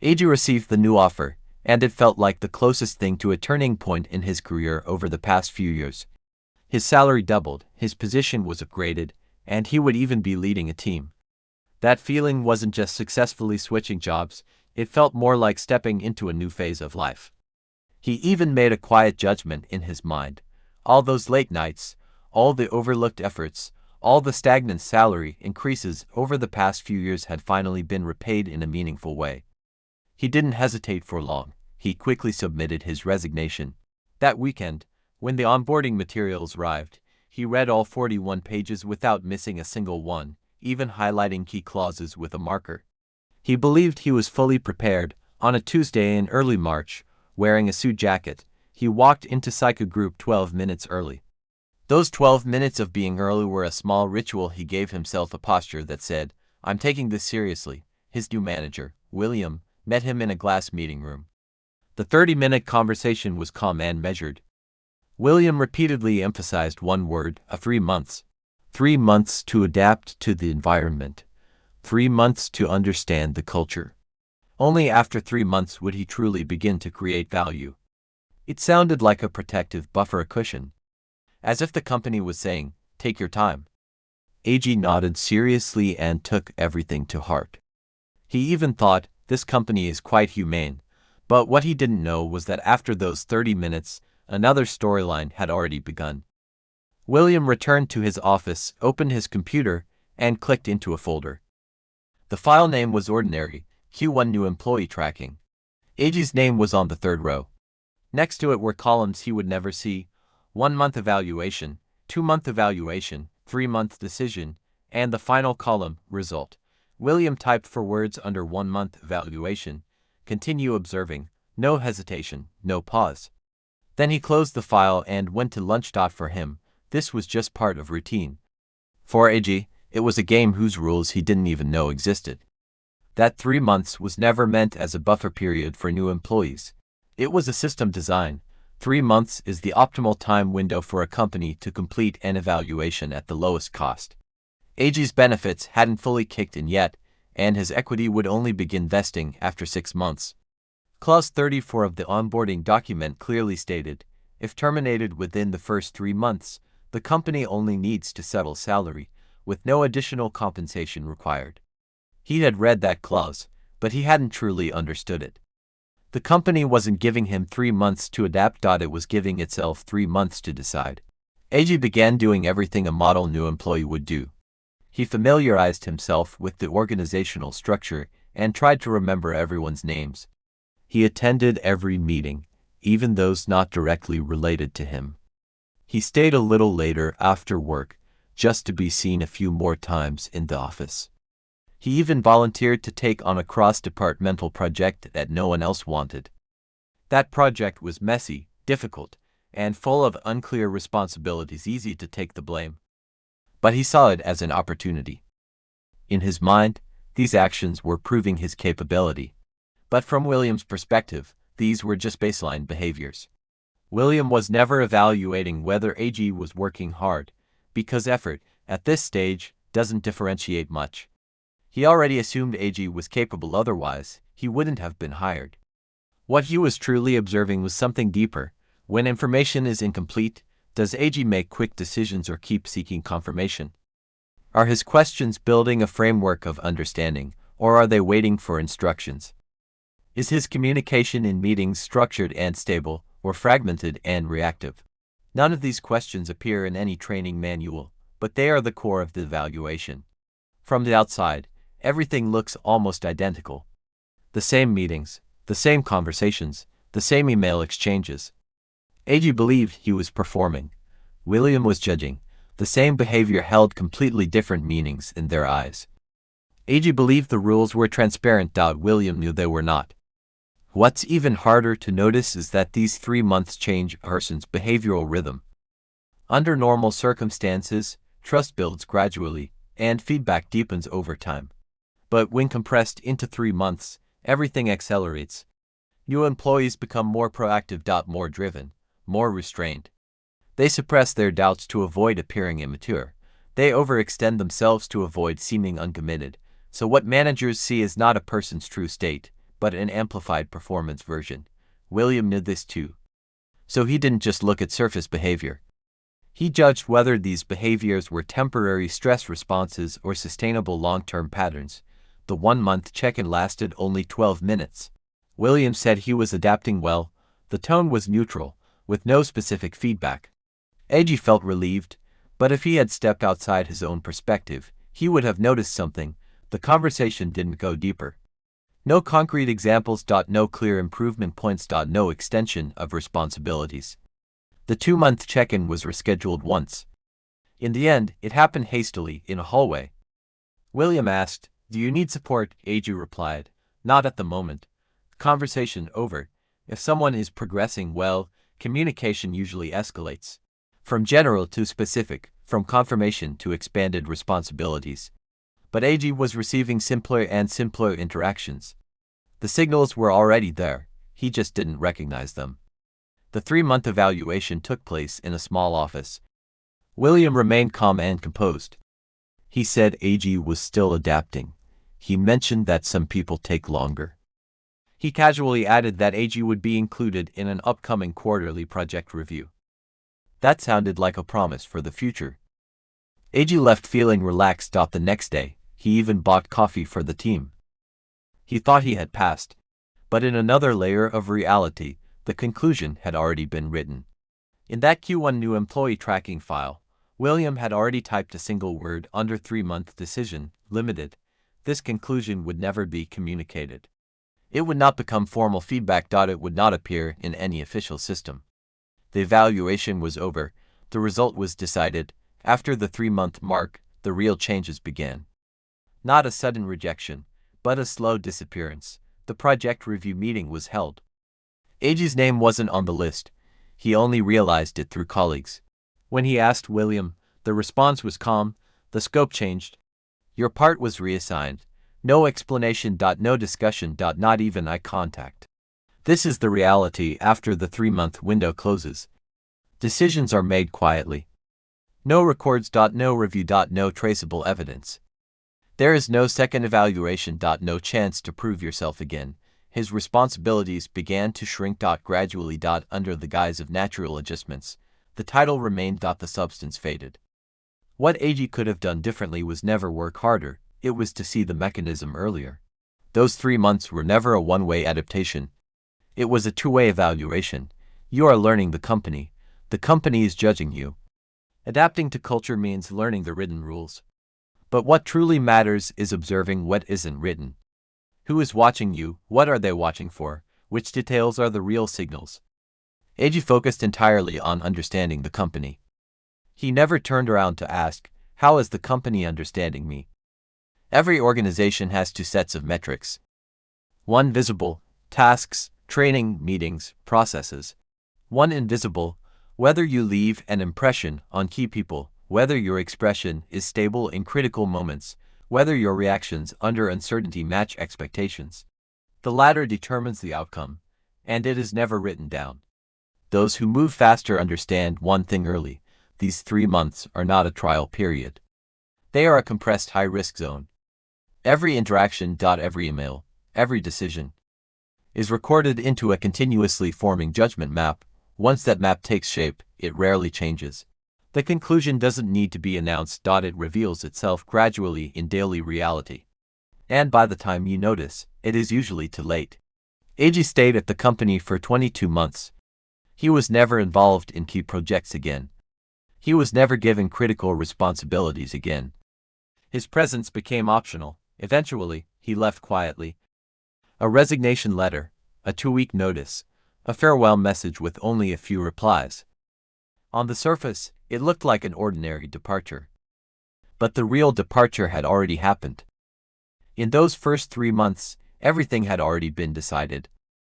AJ received the new offer, and it felt like the closest thing to a turning point in his career over the past few years. His salary doubled, his position was upgraded, and he would even be leading a team. That feeling wasn't just successfully switching jobs, it felt more like stepping into a new phase of life. He even made a quiet judgment in his mind. All those late nights, all the overlooked efforts, all the stagnant salary increases over the past few years had finally been repaid in a meaningful way. He didn't hesitate for long. He quickly submitted his resignation. That weekend, when the onboarding materials arrived, he read all 41 pages without missing a single one, even highlighting key clauses with a marker. He believed he was fully prepared. On a Tuesday in early March, wearing a suit jacket, he walked into Psycho Group 12 minutes early. Those 12 minutes of being early were a small ritual. He gave himself a posture that said, "I'm taking this seriously." His new manager, William, met him in a glass meeting room. The 30-minute conversation was calm and measured. William repeatedly emphasized one word: 3 months. 3 months to adapt to the environment. 3 months to understand the culture. Only after 3 months would he truly begin to create value. It sounded like a protective buffer, a cushion. As if the company was saying, "Take your time." AJ nodded seriously and took everything to heart. He even thought, "This company is quite humane." But what he didn't know was that after those 30 minutes, another storyline had already begun. William returned to his office, opened his computer, and clicked into a folder. The file name was ordinary, Q1 New Employee Tracking. AJ's name was on the third row. Next to it were columns he would never see: 1-month evaluation, 2-month evaluation, 3-month decision, and the final column, result. William typed for words under 1-month evaluation: continue observing, no hesitation, no pause. Then he closed the file and went to lunch. For him, this was just part of routine. For AJ, it was a game whose rules he didn't even know existed. That 3 months was never meant as a buffer period for new employees. It was a system design. 3 months is the optimal time window for a company to complete an evaluation at the lowest cost. AJ's benefits hadn't fully kicked in yet, and his equity would only begin vesting after 6 months. Clause 34 of the onboarding document clearly stated, if terminated within the first 3 months, the company only needs to settle salary, with no additional compensation required. He had read that clause, but he hadn't truly understood it. The company wasn't giving him 3 months to adapt. It was giving itself 3 months to decide. AJ began doing everything a model new employee would do. He familiarized himself with the organizational structure and tried to remember everyone's names. He attended every meeting, even those not directly related to him. He stayed a little later after work, just to be seen a few more times in the office. He even volunteered to take on a cross-departmental project that no one else wanted. That project was messy, difficult, and full of unclear responsibilities, easy to take the blame. But he saw it as an opportunity. In his mind, these actions were proving his capability. But from William's perspective, these were just baseline behaviors. William was never evaluating whether AJ was working hard, because effort, at this stage, doesn't differentiate much. He already assumed AJ was capable, otherwise, he wouldn't have been hired. What he was truly observing was something deeper. When information is incomplete, does AJ make quick decisions or keep seeking confirmation? Are his questions building a framework of understanding, or are they waiting for instructions? Is his communication in meetings structured and stable, or fragmented and reactive? None of these questions appear in any training manual, but they are the core of the evaluation. From the outside, everything looks almost identical. The same meetings, the same conversations, the same email exchanges. AJ believed he was performing. William was judging. The same behavior held completely different meanings in their eyes. AJ believed the rules were transparent. William knew they were not. What's even harder to notice is that these 3 months change a person's behavioral rhythm. Under normal circumstances, trust builds gradually, and feedback deepens over time. But when compressed into 3 months, everything accelerates. New employees become more proactive, more driven, more restrained. They suppress their doubts to avoid appearing immature. They overextend themselves to avoid seeming uncommitted. So what managers see is not a person's true state, but an amplified performance version. William knew this too. So he didn't just look at surface behavior. He judged whether these behaviors were temporary stress responses or sustainable long-term patterns. The 1-month check-in lasted only 12 minutes. William said he was adapting well. The tone was neutral, with no specific feedback. AG felt relieved, but if he had stepped outside his own perspective, he would have noticed something. The conversation didn't go deeper. No concrete examples. No clear improvement points. No extension of responsibilities. The 2-month check-in was rescheduled once. In the end, it happened hastily in a hallway. William asked, "Do you need support?" AG replied, "Not at the moment." Conversation over. If someone is progressing well, communication usually escalates. From general to specific, from confirmation to expanded responsibilities. But AG was receiving simpler and simpler interactions. The signals were already there, he just didn't recognize them. The 3-month evaluation took place in a small office. William remained calm and composed. He said AG was still adapting. He mentioned that some people take longer. He casually added that AG would be included in an upcoming quarterly project review. That sounded like a promise for the future. AG left feeling relaxed. The next day, he even bought coffee for the team. He thought he had passed. But in another layer of reality, the conclusion had already been written. In that Q1 new employee tracking file, William had already typed a single word under 3-month decision, limited. This conclusion would never be communicated. It would not become formal feedback. It would not appear in any official system. The evaluation was over. The result was decided. After the 3-month mark, the real changes began. Not a sudden rejection, but a slow disappearance. The project review meeting was held. AG's name wasn't on the list. He only realized it through colleagues. When he asked William, the response was calm. The scope changed. Your part was reassigned. No explanation. No discussion. Not even eye contact. This is the reality after the 3-month window closes. Decisions are made quietly. No records. No review. No traceable evidence. There is no second evaluation. No chance to prove yourself again. His responsibilities began to shrink. Gradually. Under the guise of natural adjustments. The title remained. The substance faded. What AG could have done differently was never work harder. It was to see the mechanism earlier. Those 3 months were never a one-way adaptation. It was a two-way evaluation. You are learning the company. The company is judging you. Adapting to culture means learning the written rules. But what truly matters is observing what isn't written. Who is watching you? What are they watching for? Which details are the real signals? AG focused entirely on understanding the company. He never turned around to ask, how is the company understanding me? Every organization has 2 sets of metrics. One visible, tasks, training, meetings, processes. One invisible, whether you leave an impression on key people, whether your expression is stable in critical moments, whether your reactions under uncertainty match expectations. The latter determines the outcome, and it is never written down. Those who move faster understand one thing early: these 3 months are not a trial period. They are a compressed high-risk zone. Every interaction, every email, every decision is recorded into a continuously forming judgment map. Once that map takes shape, it rarely changes. The conclusion doesn't need to be announced. It reveals itself gradually in daily reality. And by the time you notice, it is usually too late. AG stayed at the company for 22 months. He was never involved in key projects again. He was never given critical responsibilities again. His presence became optional. Eventually, he left quietly. A resignation letter, a 2-week notice, a farewell message with only a few replies. On the surface, it looked like an ordinary departure. But the real departure had already happened. In those first 3 months, everything had already been decided.